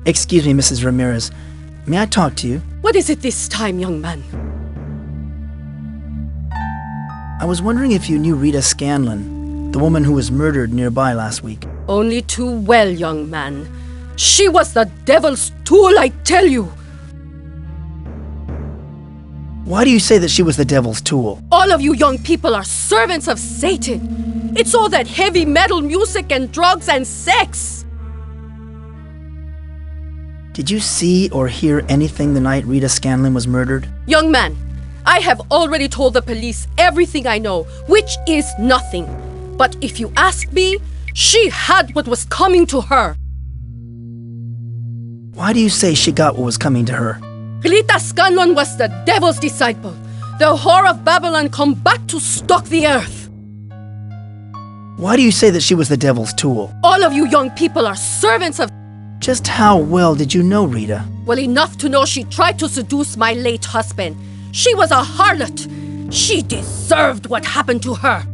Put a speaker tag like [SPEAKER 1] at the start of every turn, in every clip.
[SPEAKER 1] Excuse me, Mrs. Ramirez. May I talk to you?
[SPEAKER 2] What is it this time, young man?
[SPEAKER 1] I was wondering if you knew Rita Scanlon, the woman who was murdered nearby last week.
[SPEAKER 2] Only too well, young man. She was the devil's tool, I tell you.
[SPEAKER 1] Why do you say that she was the devil's tool?
[SPEAKER 2] All of you young people are servants of Satan. It's all that heavy metal music and drugs and sex.
[SPEAKER 1] Did you see or hear anything the night Rita Scanlon was murdered?
[SPEAKER 2] Young man, I have already told the police everything I know, which is nothing. But if you ask me, she had what was coming to her.
[SPEAKER 1] Why do you say she got what was coming to her?
[SPEAKER 2] Rita Scanlon was the devil's disciple, the whore of Babylon come back to stalk the earth.
[SPEAKER 1] Why do you say that she was the devil's tool?
[SPEAKER 2] All of you young people are servants of...
[SPEAKER 1] Just how well did you know Rita?
[SPEAKER 2] Well, enough to know she tried to seduce my late husband. She was a harlot. She deserved what happened to her.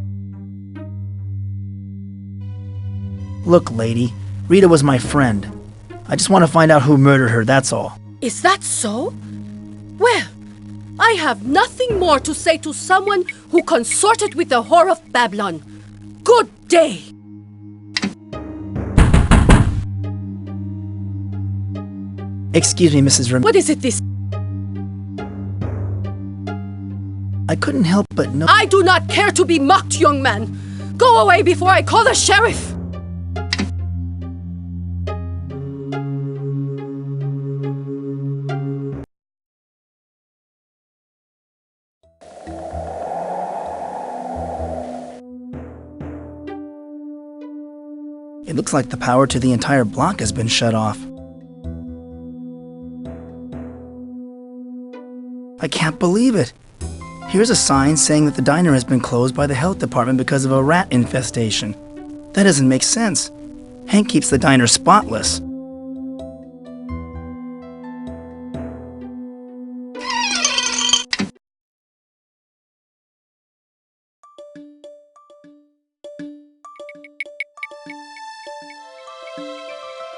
[SPEAKER 1] Look, lady, Rita was my friend. I just want to find out who murdered her, that's all.
[SPEAKER 2] Is that so? Well, I have nothing more to say to someone who consorted with the whore of Babylon. Good day.
[SPEAKER 1] Excuse me, Mrs. Ramirez.
[SPEAKER 2] What is it this...
[SPEAKER 1] I couldn't help but know...
[SPEAKER 2] I do not care to be mocked, young man. Go away before I call the sheriff.
[SPEAKER 1] It looks like the power to the entire block has been shut off. I can't believe it. Here's a sign saying that the diner has been closed by the health department because of a rat infestation. That doesn't make sense. Hank keeps the diner spotless.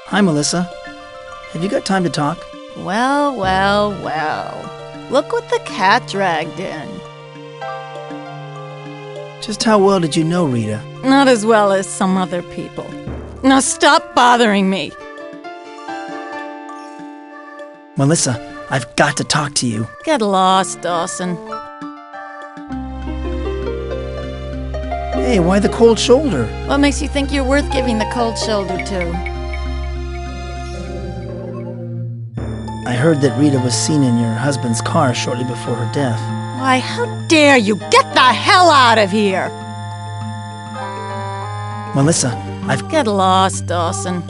[SPEAKER 1] Hi, Melissa. Have you got time to talk?
[SPEAKER 3] Well, well, well. Look what the cat dragged in.
[SPEAKER 1] Just how well did you know Rita?
[SPEAKER 3] Not as well as some other people. Now stop bothering me.
[SPEAKER 1] Melissa, I've got to talk to you.
[SPEAKER 3] Get lost, Dawson.
[SPEAKER 1] Hey, why the cold shoulder?
[SPEAKER 3] What makes you think you're worth giving the cold shoulder to?
[SPEAKER 1] I heard that Rita was seen in your husband's car shortly before her death.
[SPEAKER 3] Why, how dare you! Get the hell out of here!
[SPEAKER 1] Melissa,
[SPEAKER 3] Get lost, Dawson.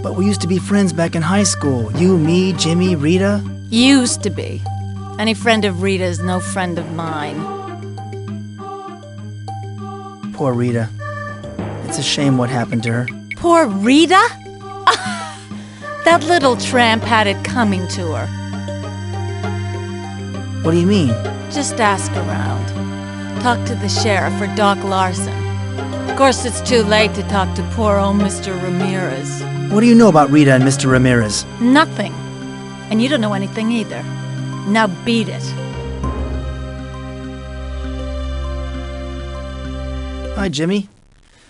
[SPEAKER 1] But we used to be friends back in high school. You, me, Jimmy, Rita.
[SPEAKER 3] Used to be. Any friend of Rita's no friend of mine.
[SPEAKER 1] Poor Rita. It's a shame what happened to her.
[SPEAKER 3] Poor Rita? That little tramp had it coming to her.
[SPEAKER 1] What do you mean?
[SPEAKER 3] Just ask around. Talk to the sheriff or Doc Larson. Of course, it's too late to talk to poor old Mr. Ramirez.
[SPEAKER 1] What do you know about Rita and Mr. Ramirez?
[SPEAKER 3] Nothing. And you don't know anything either. Now beat it.
[SPEAKER 1] Hi, Jimmy.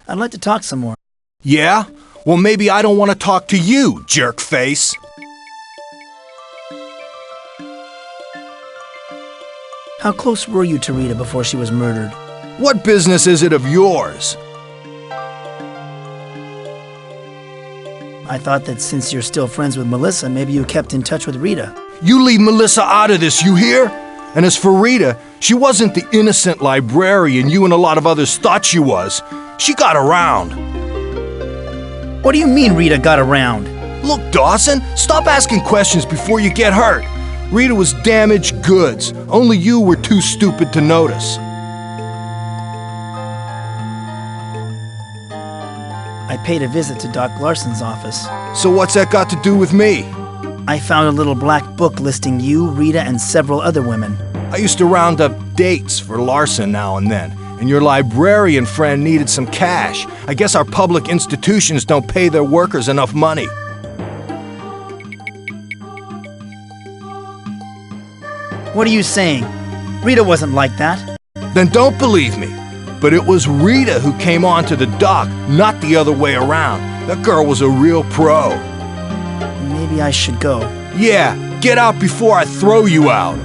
[SPEAKER 1] I'd like to talk some more.
[SPEAKER 4] Yeah? Well, maybe I don't want to talk to you, jerk face.
[SPEAKER 1] How close were you to Rita before she was murdered?
[SPEAKER 4] What business is it of yours?
[SPEAKER 1] I thought that since you're still friends with Melissa, maybe you kept in touch with Rita.
[SPEAKER 4] You leave Melissa out of this, you hear? And as for Rita, she wasn't the innocent librarian you and a lot of others thought she was. She got around.
[SPEAKER 1] What do you mean Rita got around?
[SPEAKER 4] Look, Dawson, stop asking questions before you get hurt. Rita was damaged goods. Only you were too stupid to notice.
[SPEAKER 1] I paid a visit to Doc Larson's office.
[SPEAKER 4] So what's that got to do with me?
[SPEAKER 1] I found a little black book listing you, Rita, and several other women.
[SPEAKER 4] I used to round up dates for Larson now and then, and your librarian friend needed some cash. I guess our public institutions don't pay their workers enough money.
[SPEAKER 1] What are you saying? Rita wasn't like that.
[SPEAKER 4] Then don't believe me. But it was Rita who came onto the dock, not the other way around. That girl was a real pro.
[SPEAKER 1] Maybe I should go.
[SPEAKER 4] Yeah, get out before I throw you out.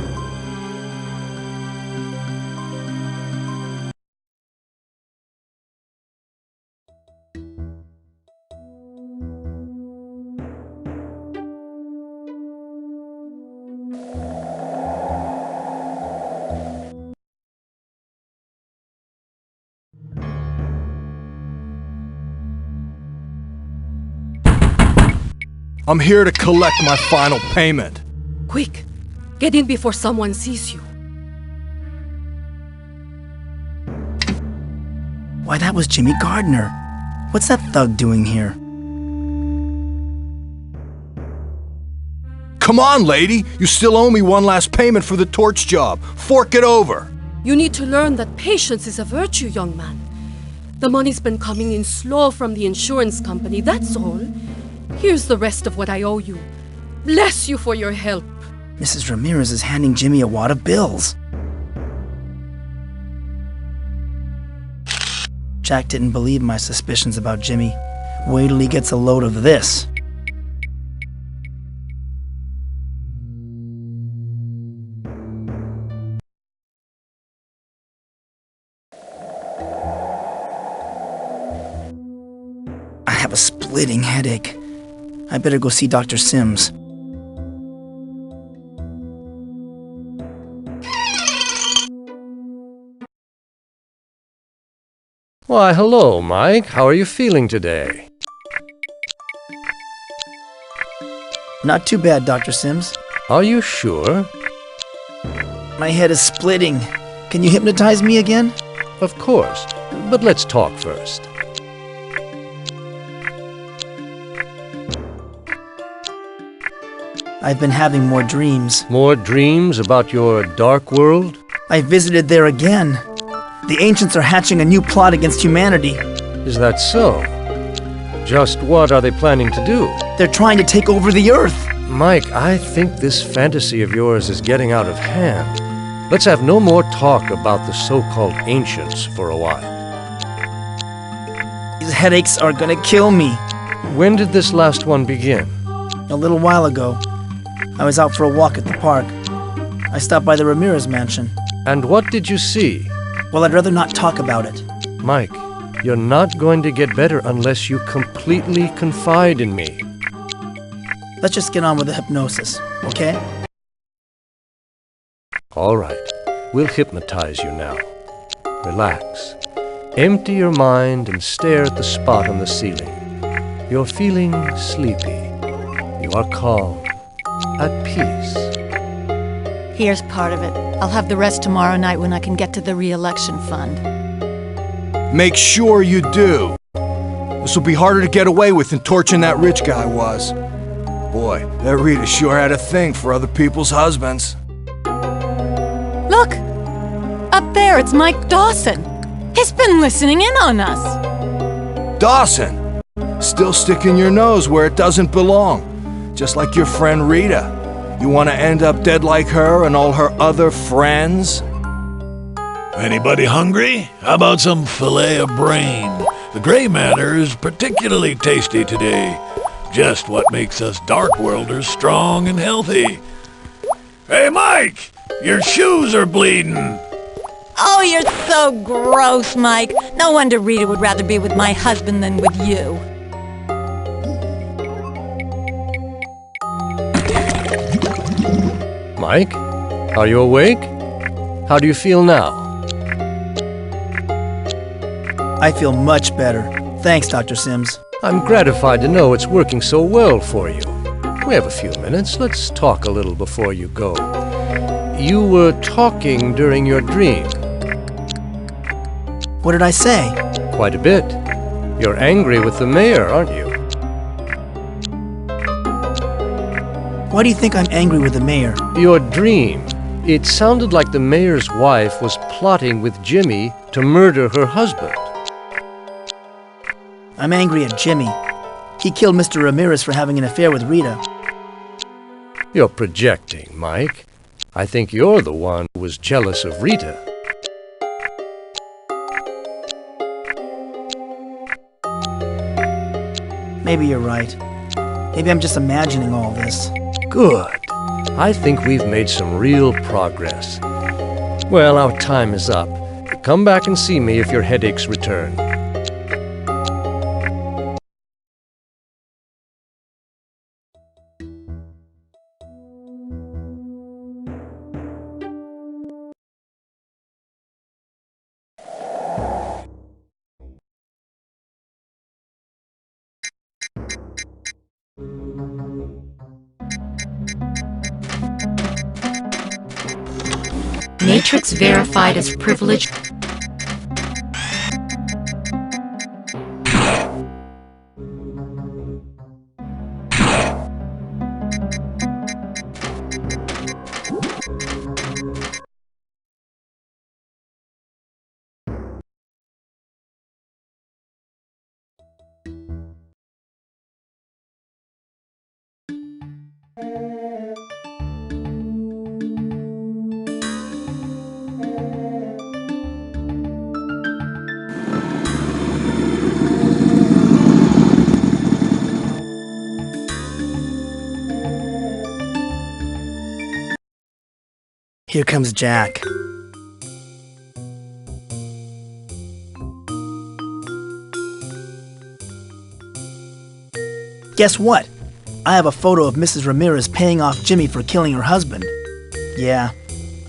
[SPEAKER 4] I'm here to collect my final payment.
[SPEAKER 2] Quick, get in before someone sees you.
[SPEAKER 1] Why, that was Jimmy Gardner. What's that thug doing here?
[SPEAKER 4] Come on, lady. You still owe me one last payment for the torch job. Fork it over.
[SPEAKER 2] You need to learn that patience is a virtue, young man. The money's been coming in slow from the insurance company, that's all. Here's the rest of what I owe you. Bless you for your help.
[SPEAKER 1] Mrs. Ramirez is handing Jimmy a wad of bills. Jack didn't believe my suspicions about Jimmy. Wait till he gets a load of this. I have a splitting headache. I better go see Dr. Sims.
[SPEAKER 5] Why, hello, Mike. How are you feeling today?
[SPEAKER 1] Not too bad, Dr. Sims.
[SPEAKER 5] Are you sure?
[SPEAKER 1] My head is splitting. Can you hypnotize me again?
[SPEAKER 5] Of course. But let's talk first.
[SPEAKER 1] I've been having more dreams.
[SPEAKER 5] More dreams about your dark world?
[SPEAKER 1] I visited there again. The ancients are hatching a new plot against humanity.
[SPEAKER 5] Is that so? Just what are they planning to do?
[SPEAKER 1] They're trying to take over the Earth.
[SPEAKER 5] Mike, I think this fantasy of yours is getting out of hand. Let's have no more talk about the so-called ancients for a while.
[SPEAKER 1] These headaches are gonna kill me.
[SPEAKER 5] When did this last one begin?
[SPEAKER 1] A little while ago, I was out for a walk at the park. I stopped by the Ramirez mansion.
[SPEAKER 5] And what did you see?
[SPEAKER 1] Well, I'd rather not talk about it.
[SPEAKER 5] Mike, you're not going to get better unless you completely confide in me.
[SPEAKER 1] Let's just get on with the hypnosis, okay?
[SPEAKER 5] All right, we'll hypnotize you now. Relax. Empty your mind and stare at the spot on the ceiling. You're feeling sleepy. You are calm, at peace.
[SPEAKER 3] Here's part of it. I'll have the rest tomorrow night when I can get to the re-election fund.
[SPEAKER 4] Make sure you do. This will be harder to get away with than torching that rich guy was. Boy, that Rita sure had a thing for other people's husbands.
[SPEAKER 3] Look! Up there, it's Mike Dawson. He's been listening in on us.
[SPEAKER 4] Dawson! Still sticking your nose where it doesn't belong. Just like your friend Rita. You want to end up dead like her and all her other friends?
[SPEAKER 6] Anybody hungry? How about some filet of brain? The gray matter is particularly tasty today. Just what makes us Dark Worlders strong and healthy. Hey, Mike! Your shoes are bleeding!
[SPEAKER 3] Oh, you're so gross, Mike. No wonder Rita would rather be with my husband than with you.
[SPEAKER 5] Mike, are you awake? How do you feel now?
[SPEAKER 1] I feel much better. Thanks, Dr. Sims.
[SPEAKER 5] I'm gratified to know it's working so well for you. We have a few minutes. Let's talk a little before you go. You were talking during your dream.
[SPEAKER 1] What did I say?
[SPEAKER 5] Quite a bit. You're angry with the mayor, aren't you?
[SPEAKER 1] Why do you think I'm angry with the mayor?
[SPEAKER 5] Your dream. It sounded like the mayor's wife was plotting with Jimmy to murder her husband.
[SPEAKER 1] I'm angry at Jimmy. He killed Mr. Ramirez for having an affair with Rita.
[SPEAKER 5] You're projecting, Mike. I think you're the one who was jealous of Rita.
[SPEAKER 1] Maybe you're right. Maybe I'm just imagining all this.
[SPEAKER 5] Good. I think we've made some real progress. Well, our time is up. Come back and see me if your headaches return.
[SPEAKER 7] Matrix verified as privileged.
[SPEAKER 1] Here comes Jack. Guess what? I have a photo of Mrs. Ramirez paying off Jimmy for killing her husband. Yeah,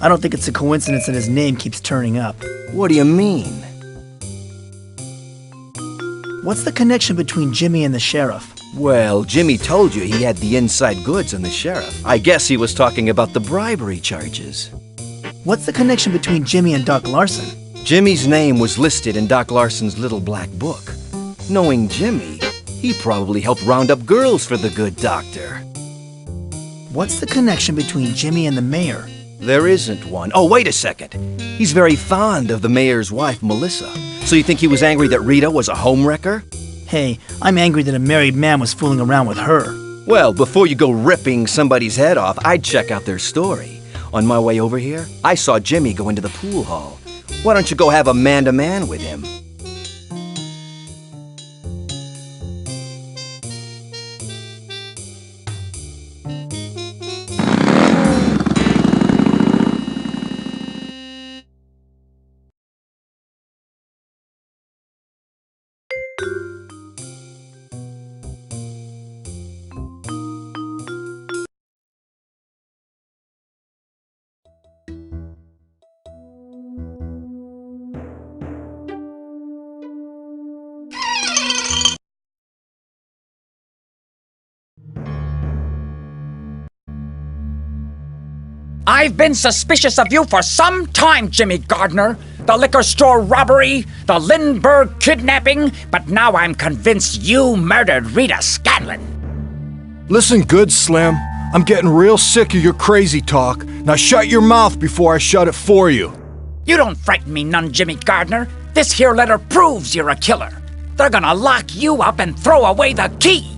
[SPEAKER 1] I don't think it's a coincidence that his name keeps turning up.
[SPEAKER 8] What do you mean?
[SPEAKER 1] What's the connection between Jimmy and the sheriff?
[SPEAKER 8] Well, Jimmy told you he had the inside goods on the sheriff. I guess he was talking about the bribery charges.
[SPEAKER 1] What's the connection between Jimmy and Doc Larson?
[SPEAKER 8] Jimmy's name was listed in Doc Larson's little black book. Knowing Jimmy, he probably helped round up girls for the good doctor.
[SPEAKER 1] What's the connection between Jimmy and the mayor?
[SPEAKER 8] There isn't one. Oh, wait a second. He's very fond of the mayor's wife, Melissa. So you think he was angry that Rita was a homewrecker?
[SPEAKER 1] Hey, I'm angry that a married man was fooling around with her.
[SPEAKER 8] Well, before you go ripping somebody's head off, I'd check out their story. On my way over here, I saw Jimmy go into the pool hall. Why don't you go have a man-to-man with him?
[SPEAKER 9] I've been suspicious of you for some time, Jimmy Gardner. The liquor store robbery, the Lindbergh kidnapping, but now I'm convinced you murdered Rita Scanlon.
[SPEAKER 4] Listen good, Slim. I'm getting real sick of your crazy talk. Now shut your mouth before I shut it for you.
[SPEAKER 9] You don't frighten me none, Jimmy Gardner. This here letter proves you're a killer. They're gonna lock you up and throw away the key.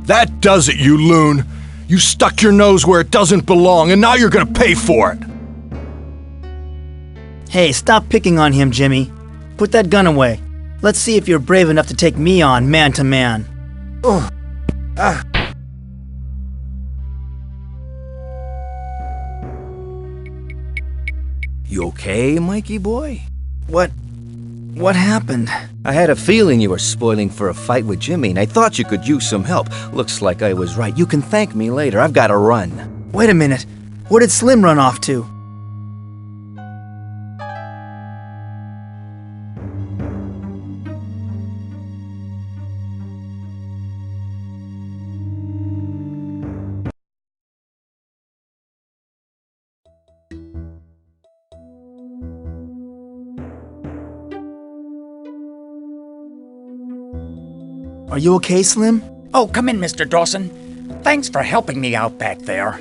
[SPEAKER 4] That does it, you loon. You stuck your nose where it doesn't belong, and now you're gonna pay for it.
[SPEAKER 1] Hey, stop picking on him, Jimmy. Put that gun away. Let's see if you're brave enough to take me on man to man.
[SPEAKER 8] You okay, Mikey boy?
[SPEAKER 1] What happened?
[SPEAKER 8] I had a feeling you were spoiling for a fight with Jimmy, and I thought you could use some help. Looks like I was right. You can thank me later. I've got to run.
[SPEAKER 1] Wait a minute. Where did Slim run off to? Are you okay, Slim?
[SPEAKER 9] Oh, come in, Mr. Dawson. Thanks for helping me out back there.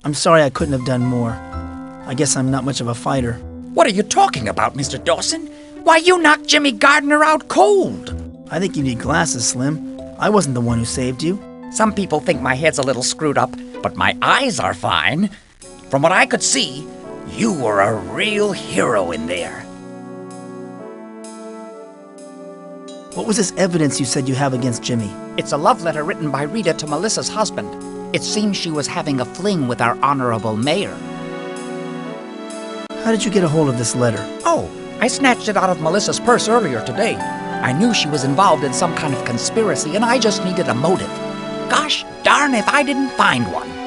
[SPEAKER 1] I'm sorry I couldn't have done more. I guess I'm not much of a fighter.
[SPEAKER 9] What are you talking about, Mr. Dawson? Why, you knocked Jimmy Gardner out cold.
[SPEAKER 1] I think you need glasses, Slim. I wasn't the one who saved you.
[SPEAKER 9] Some people think my head's a little screwed up, but my eyes are fine. From what I could see, you were a real hero in there.
[SPEAKER 1] What was this evidence you said you have against Jimmy?
[SPEAKER 9] It's a love letter written by Rita to Melissa's husband. It seems she was having a fling with our honorable mayor.
[SPEAKER 1] How did you get a hold of this letter?
[SPEAKER 9] Oh, I snatched it out of Melissa's purse earlier today. I knew she was involved in some kind of conspiracy, and I just needed a motive. Gosh darn if I didn't find one.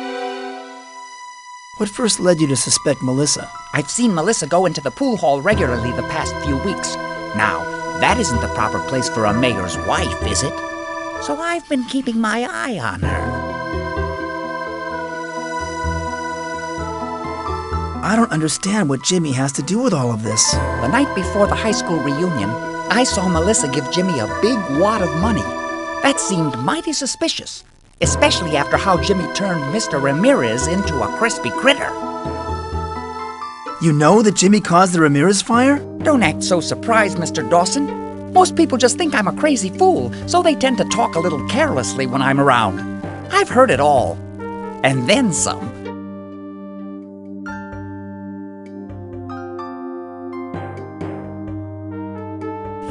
[SPEAKER 1] What first led you to suspect Melissa?
[SPEAKER 9] I've seen Melissa go into the pool hall regularly the past few weeks. Now, that isn't the proper place for a mayor's wife, is it? So I've been keeping my eye on her.
[SPEAKER 1] I don't understand what Jimmy has to do with all of this.
[SPEAKER 9] The night before the high school reunion, I saw Melissa give Jimmy a big wad of money. That seemed mighty suspicious, especially after how Jimmy turned Mr. Ramirez into a crispy critter.
[SPEAKER 1] You know that Jimmy caused the Ramirez fire?
[SPEAKER 9] Don't act so surprised, Mr. Dawson. Most people just think I'm a crazy fool, so they tend to talk a little carelessly when I'm around. I've heard it all. And then some.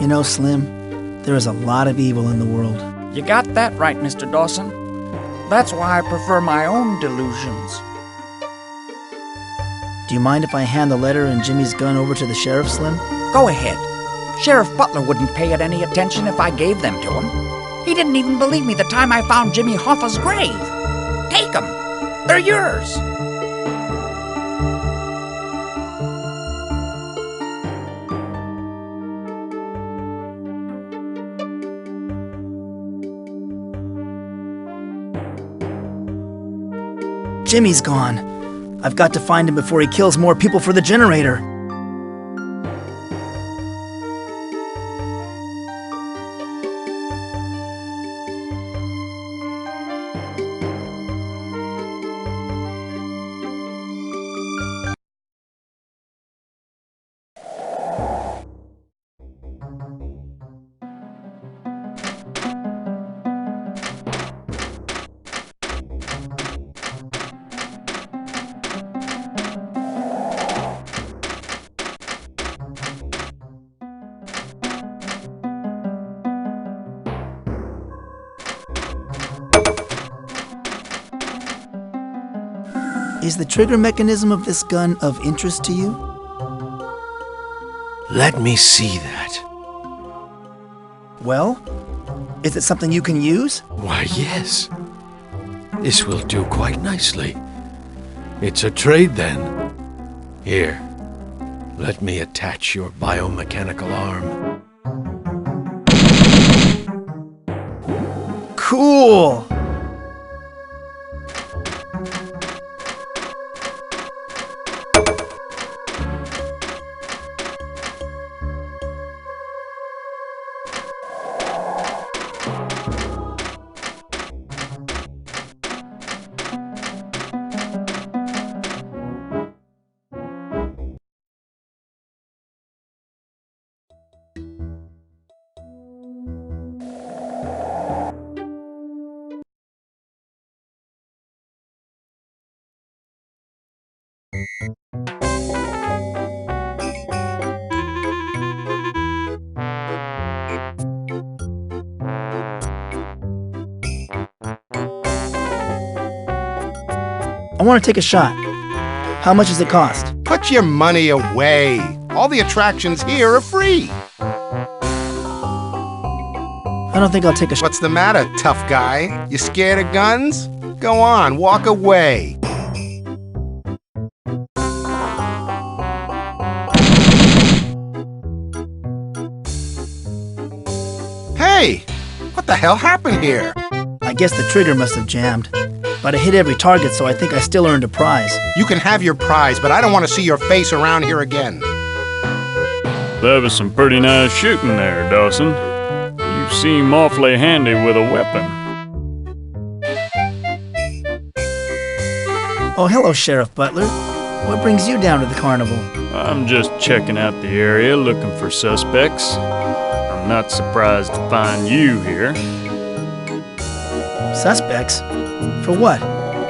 [SPEAKER 1] You know, Slim, there is a lot of evil in the world.
[SPEAKER 9] You got that right, Mr. Dawson. That's why I prefer my own delusions.
[SPEAKER 1] Do you mind if I hand the letter and Jimmy's gun over to the sheriff, Slim?
[SPEAKER 9] Go ahead. Sheriff Butler wouldn't pay it any attention if I gave them to him. He didn't even believe me the time I found Jimmy Hoffa's grave. Take them. They're yours.
[SPEAKER 1] Jimmy's gone. I've got to find him before he kills more people for the generator. Is the trigger mechanism of this gun of interest to you?
[SPEAKER 5] Let me see that.
[SPEAKER 1] Well, is it something you can use?
[SPEAKER 5] Why, yes. This will do quite nicely. It's a trade, then. Here, let me attach your biomechanical arm.
[SPEAKER 1] Cool! I want to take a shot. How much does it cost?
[SPEAKER 10] Put your money away. All the attractions here are free.
[SPEAKER 1] I don't think I'll take a shot.
[SPEAKER 10] What's the matter, tough guy? You scared of guns? Go on, walk away. Hey, what the hell happened here?
[SPEAKER 1] I guess the trigger must have jammed. But I hit every target, so I think I still earned a prize.
[SPEAKER 10] You can have your prize, but I don't want to see your face around here again.
[SPEAKER 11] That was some pretty nice shooting there, Dawson. You seem awfully handy with a weapon.
[SPEAKER 1] Oh, hello, Sheriff Butler. What brings you down to the carnival?
[SPEAKER 11] I'm just checking out the area, looking for suspects. I'm not surprised to find you here.
[SPEAKER 1] Suspects? For what?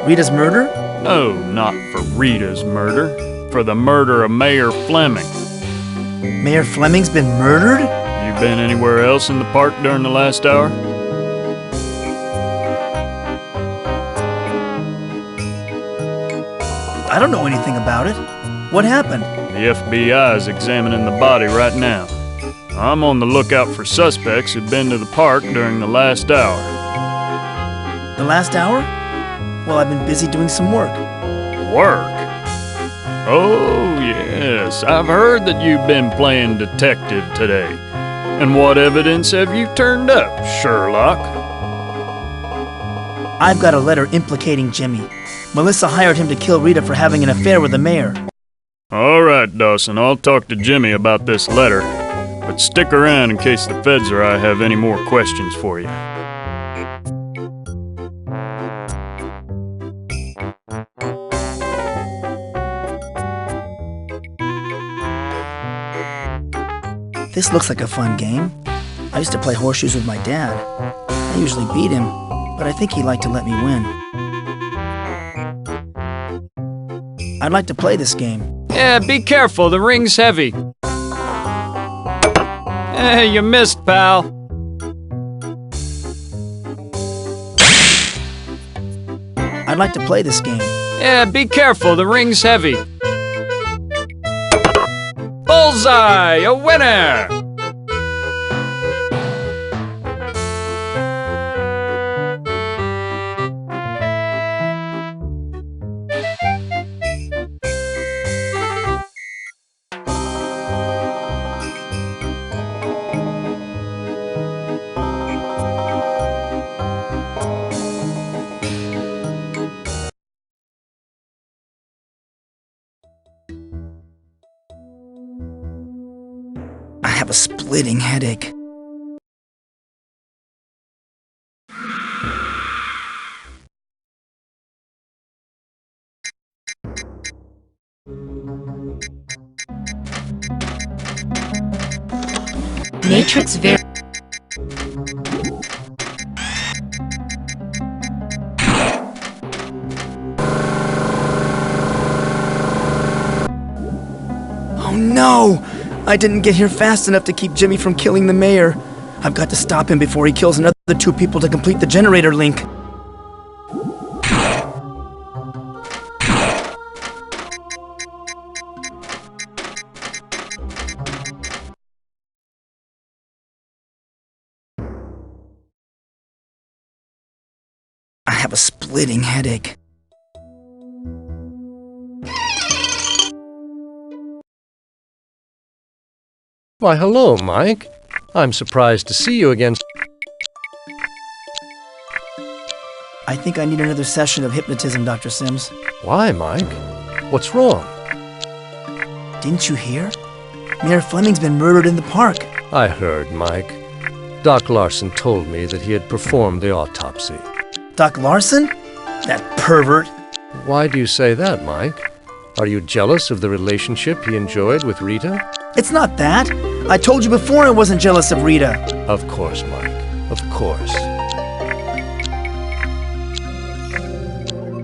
[SPEAKER 1] Rita's murder?
[SPEAKER 11] Oh, not for Rita's murder. For the murder of Mayor Fleming.
[SPEAKER 1] Mayor Fleming's been murdered?
[SPEAKER 11] You been anywhere else in the park during the last hour?
[SPEAKER 1] I don't know anything about it. What happened?
[SPEAKER 11] The FBI is examining the body right now. I'm on the lookout for suspects who've been to the park during the last hour.
[SPEAKER 1] The last hour? Well, I've been busy doing some work.
[SPEAKER 11] Work? Oh, yes. I've heard that you've been playing detective today. And what evidence have you turned up, Sherlock?
[SPEAKER 1] I've got a letter implicating Jimmy. Melissa hired him to kill Rita for having an affair with the mayor.
[SPEAKER 11] All right, Dawson. I'll talk to Jimmy about this letter. But stick around in case the feds or I have any more questions for you.
[SPEAKER 1] This looks like a fun game. I used to play horseshoes with my dad. I usually beat him, but I think he liked to let me win. I'd like to play this game.
[SPEAKER 11] Yeah, be careful. The ring's heavy. Hey, you missed, pal.
[SPEAKER 1] I'd like to play this game.
[SPEAKER 11] Yeah, be careful. The ring's heavy. Bullseye! A winner!
[SPEAKER 1] I have a splitting headache.
[SPEAKER 7] Matrix Ver...
[SPEAKER 1] Oh no! I didn't get here fast enough to keep Jimmy from killing the mayor. I've got to stop him before he kills another 2 people to complete the generator link. I have a splitting headache.
[SPEAKER 5] Why, hello, Mike. I'm surprised to see you again.
[SPEAKER 1] I think I need another session of hypnotism, Dr. Sims.
[SPEAKER 5] Why, Mike? What's wrong?
[SPEAKER 1] Didn't you hear? Mayor Fleming's been murdered in the park.
[SPEAKER 5] I heard, Mike. Doc Larson told me that he had performed the autopsy.
[SPEAKER 1] Doc Larson? That pervert.
[SPEAKER 5] Why do you say that, Mike? Are you jealous of the relationship he enjoyed with Rita?
[SPEAKER 1] It's not that. I told you before I wasn't jealous of Rita.
[SPEAKER 5] Of course, Mike. Of course.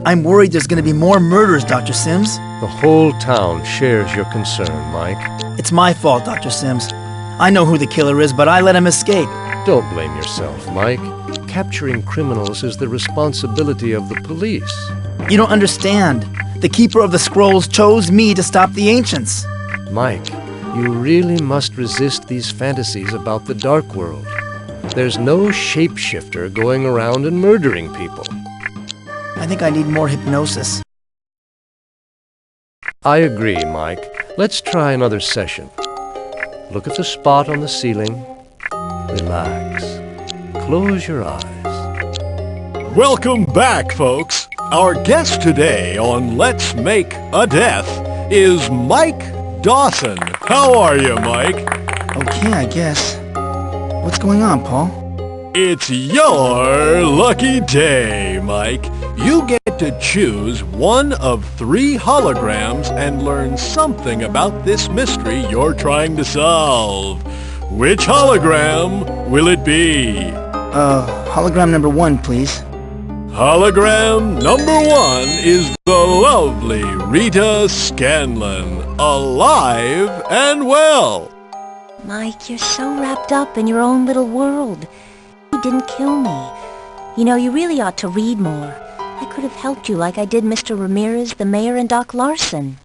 [SPEAKER 1] I'm worried there's going to be more murders, Dr. Sims.
[SPEAKER 5] The whole town shares your concern, Mike.
[SPEAKER 1] It's my fault, Dr. Sims. I know who the killer is, but I let him escape.
[SPEAKER 5] Don't blame yourself, Mike. Capturing criminals is the responsibility of the police.
[SPEAKER 1] You don't understand. The Keeper of the Scrolls chose me to stop the Ancients.
[SPEAKER 5] Mike, you really must resist these fantasies about the Dark World. There's no shapeshifter going around and murdering people.
[SPEAKER 1] I think I need more hypnosis.
[SPEAKER 5] I agree, Mike. Let's try another session. Look at the spot on the ceiling. Relax. Close your eyes.
[SPEAKER 6] Welcome back, folks. Our guest today on Let's Make a Death is Mike Dawson. How are you, Mike?
[SPEAKER 1] Okay, I guess. What's going on, Paul?
[SPEAKER 6] It's your lucky day, Mike. You get to choose one of 3 holograms and learn something about this mystery you're trying to solve. Which hologram will it be?
[SPEAKER 1] Hologram number 1, please.
[SPEAKER 6] Hologram number 1 is the lovely Rita Scanlon, alive and well.
[SPEAKER 12] Mike, you're so wrapped up in your own little world. You didn't kill me. You know, you really ought to read more. I could have helped you like I did Mr. Ramirez, the mayor, and Doc Larson.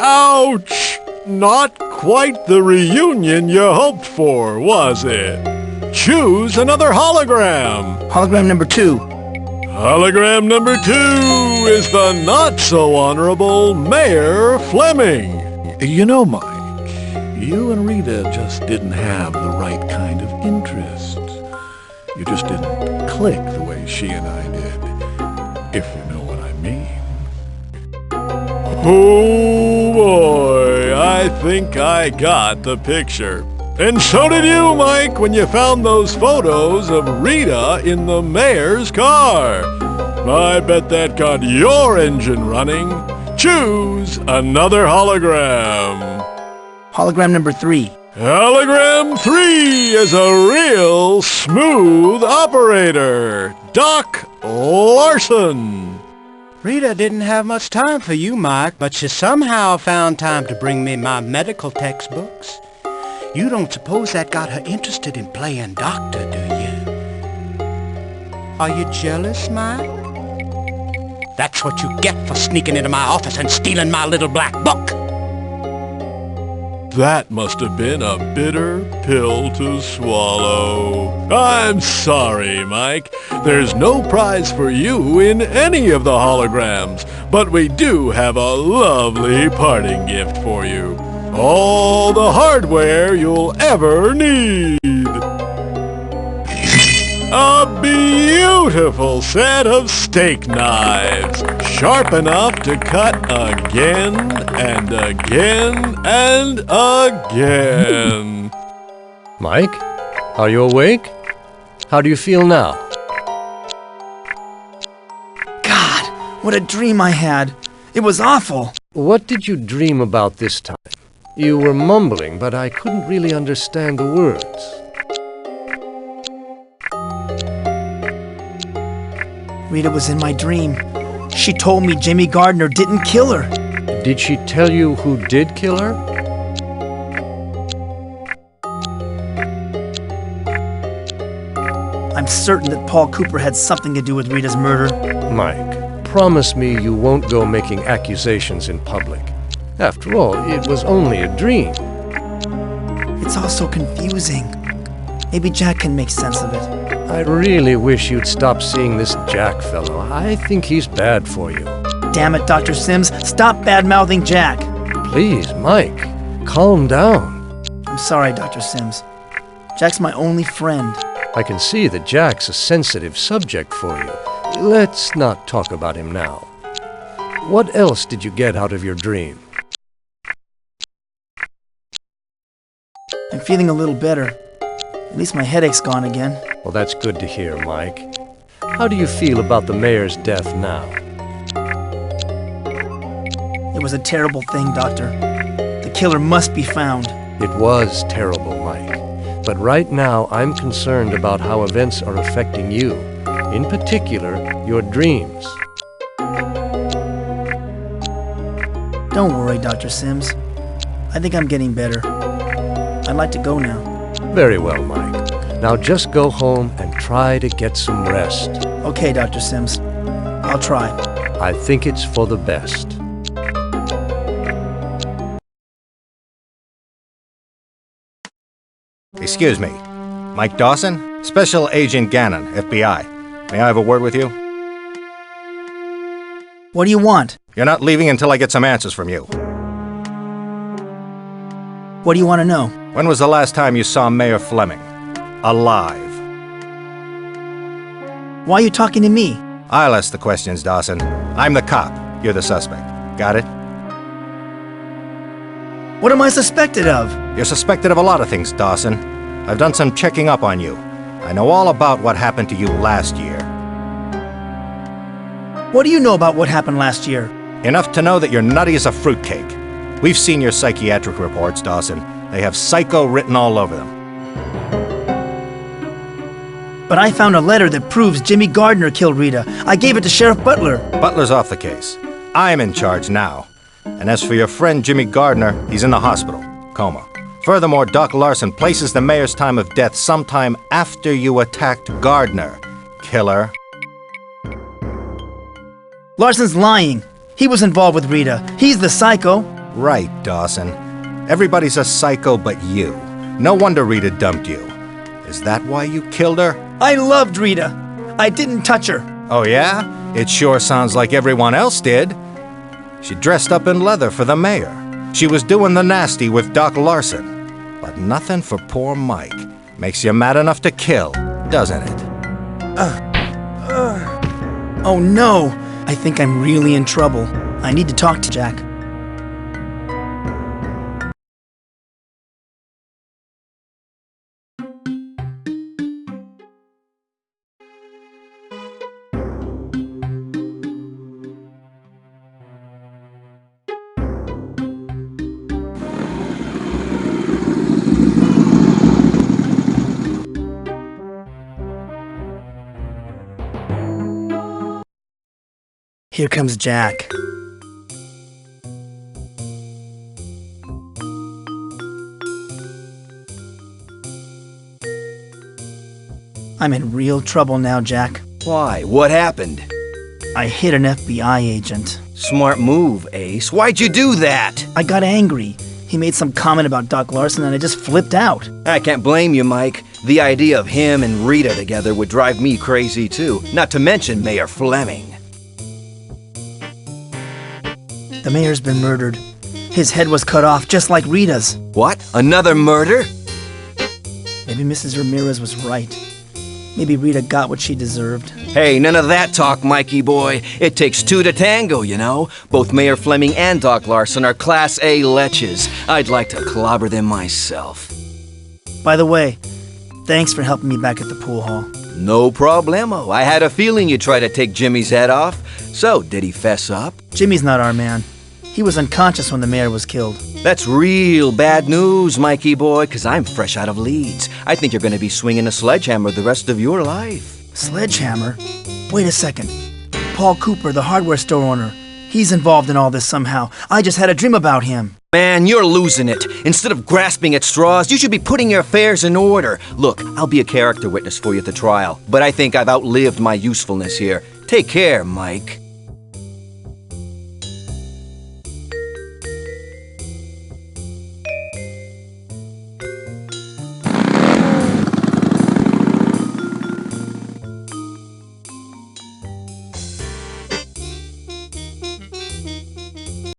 [SPEAKER 6] Ouch! Not quite the reunion you hoped for, was it? Choose another hologram.
[SPEAKER 1] Hologram number 2.
[SPEAKER 6] Hologram number 2 is the not-so-honorable Mayor Fleming. You know, Mike, you and Rita just didn't have the right kind of interest. You just didn't click the way she and I did, if you know what I mean. Oh boy, I think I got the picture. And so did you, Mike, when you found those photos of Rita in the mayor's car. I bet that got your engine running. Choose another hologram.
[SPEAKER 1] Hologram number 3.
[SPEAKER 6] Hologram 3 is a real smooth operator, Doc Larson.
[SPEAKER 13] Rita didn't have much time for you, Mike, but she somehow found time to bring me my medical textbooks. You don't suppose that got her interested in playing doctor, do you? Are you jealous, Mike? That's what you get for sneaking into my office and stealing my little black book.
[SPEAKER 6] That must have been a bitter pill to swallow. I'm sorry, Mike. There's no prize for you in any of the holograms, but we do have a lovely parting gift for you. All the hardware you'll ever need. A beautiful set of steak knives, sharp enough to cut again and again and again.
[SPEAKER 5] Mike, are you awake? How do you feel now?
[SPEAKER 1] God, what a dream I had. It was awful.
[SPEAKER 5] What did you dream about this time? You were mumbling, but I couldn't really understand the words.
[SPEAKER 1] Rita was in my dream. She told me Jimmy Gardner didn't kill her.
[SPEAKER 5] Did she tell you who did kill her?
[SPEAKER 1] I'm certain that Paul Cooper had something to do with Rita's murder.
[SPEAKER 5] Mike, promise me you won't go making accusations in public. After all, it was only a dream.
[SPEAKER 1] It's all so confusing. Maybe Jack can make sense of it.
[SPEAKER 5] I really wish you'd stop seeing this Jack fellow. I think he's bad for you.
[SPEAKER 1] Damn it, Dr. Sims. Stop bad-mouthing Jack.
[SPEAKER 5] Please, Mike, calm down.
[SPEAKER 1] I'm sorry, Dr. Sims. Jack's my only friend.
[SPEAKER 5] I can see that Jack's a sensitive subject for you. Let's not talk about him now. What else did you get out of your dream?
[SPEAKER 1] I'm feeling a little better. At least my headache's gone again.
[SPEAKER 5] Well, that's good to hear, Mike. How do you feel about the mayor's death now?
[SPEAKER 1] It was a terrible thing, Doctor. The killer must be found.
[SPEAKER 5] It was terrible, Mike. But right now, I'm concerned about how events are affecting you. In particular, your dreams.
[SPEAKER 1] Don't worry, Dr. Sims. I think I'm getting better. I'd like to go now.
[SPEAKER 5] Very well, Mike. Now just go home and try to get some rest.
[SPEAKER 1] Okay, Dr. Sims. I'll try.
[SPEAKER 5] I think it's for the best.
[SPEAKER 14] Excuse me. Mike Dawson? Special Agent Gannon, FBI. May I have a word with you?
[SPEAKER 1] What do you want?
[SPEAKER 14] You're not leaving until I get some answers from you.
[SPEAKER 1] What do you want to know?
[SPEAKER 14] When was the last time you saw Mayor Fleming? Alive.
[SPEAKER 1] Why are you talking to me?
[SPEAKER 14] I'll ask the questions, Dawson. I'm the cop. You're the suspect. Got it?
[SPEAKER 1] What am I suspected of?
[SPEAKER 14] You're suspected of a lot of things, Dawson. I've done some checking up on you. I know all about what happened to you last year.
[SPEAKER 1] What do you know about what happened last year?
[SPEAKER 14] Enough to know that you're nutty as a fruitcake. We've seen your psychiatric reports, Dawson. They have psycho written all over them.
[SPEAKER 1] But I found a letter that proves Jimmy Gardner killed Rita. I gave it to Sheriff Butler.
[SPEAKER 14] Butler's off the case. I'm in charge now. And as for your friend Jimmy Gardner, he's in the hospital, coma. Furthermore, Doc Larson places the mayor's time of death sometime after you attacked Gardner. Killer.
[SPEAKER 1] Larson's lying. He was involved with Rita. He's the psycho.
[SPEAKER 14] Right, Dawson. Everybody's a psycho but you. No wonder Rita dumped you. Is that why you killed her?
[SPEAKER 1] I loved Rita. I didn't touch her.
[SPEAKER 14] Oh yeah? It sure sounds like everyone else did. She dressed up in leather for the mayor. She was doing the nasty with Doc Larson. But nothing for poor Mike. Makes you mad enough to kill, doesn't it?
[SPEAKER 1] Oh no! I think I'm really in trouble. I need to talk to Jack. Here comes Jack. I'm in real trouble now, Jack.
[SPEAKER 8] Why? What happened?
[SPEAKER 1] I hit an FBI agent.
[SPEAKER 8] Smart move, Ace. Why'd you do that?
[SPEAKER 1] I got angry. He made some comment about Doc Larson and I just flipped out.
[SPEAKER 8] I can't blame you, Mike. The idea of him and Rita together would drive me crazy too. Not to mention Mayor Fleming.
[SPEAKER 1] The mayor's been murdered. His head was cut off, just like Rita's.
[SPEAKER 8] What? Another murder?
[SPEAKER 1] Maybe Mrs. Ramirez was right. Maybe Rita got what she deserved.
[SPEAKER 8] Hey, none of that talk, Mikey boy. It takes two to tango, you know. Both Mayor Fleming and Doc Larson are Class A leches. I'd like to clobber them myself.
[SPEAKER 1] By the way, thanks for helping me back at the pool hall.
[SPEAKER 8] No problemo. I had a feeling you'd try to take Jimmy's head off. So, did he fess up?
[SPEAKER 1] Jimmy's not our man. He was unconscious when the mayor was killed.
[SPEAKER 8] That's real bad news, Mikey boy, because I'm fresh out of Leeds. I think you're going to be swinging a sledgehammer the rest of your life.
[SPEAKER 1] Sledgehammer? Wait a second. Paul Cooper, the hardware store owner. He's involved in all this somehow. I just had a dream about him.
[SPEAKER 8] Man, you're losing it. Instead of grasping at straws, you should be putting your affairs in order. Look, I'll be a character witness for you at the trial, but I think I've outlived my usefulness here. Take care, Mike.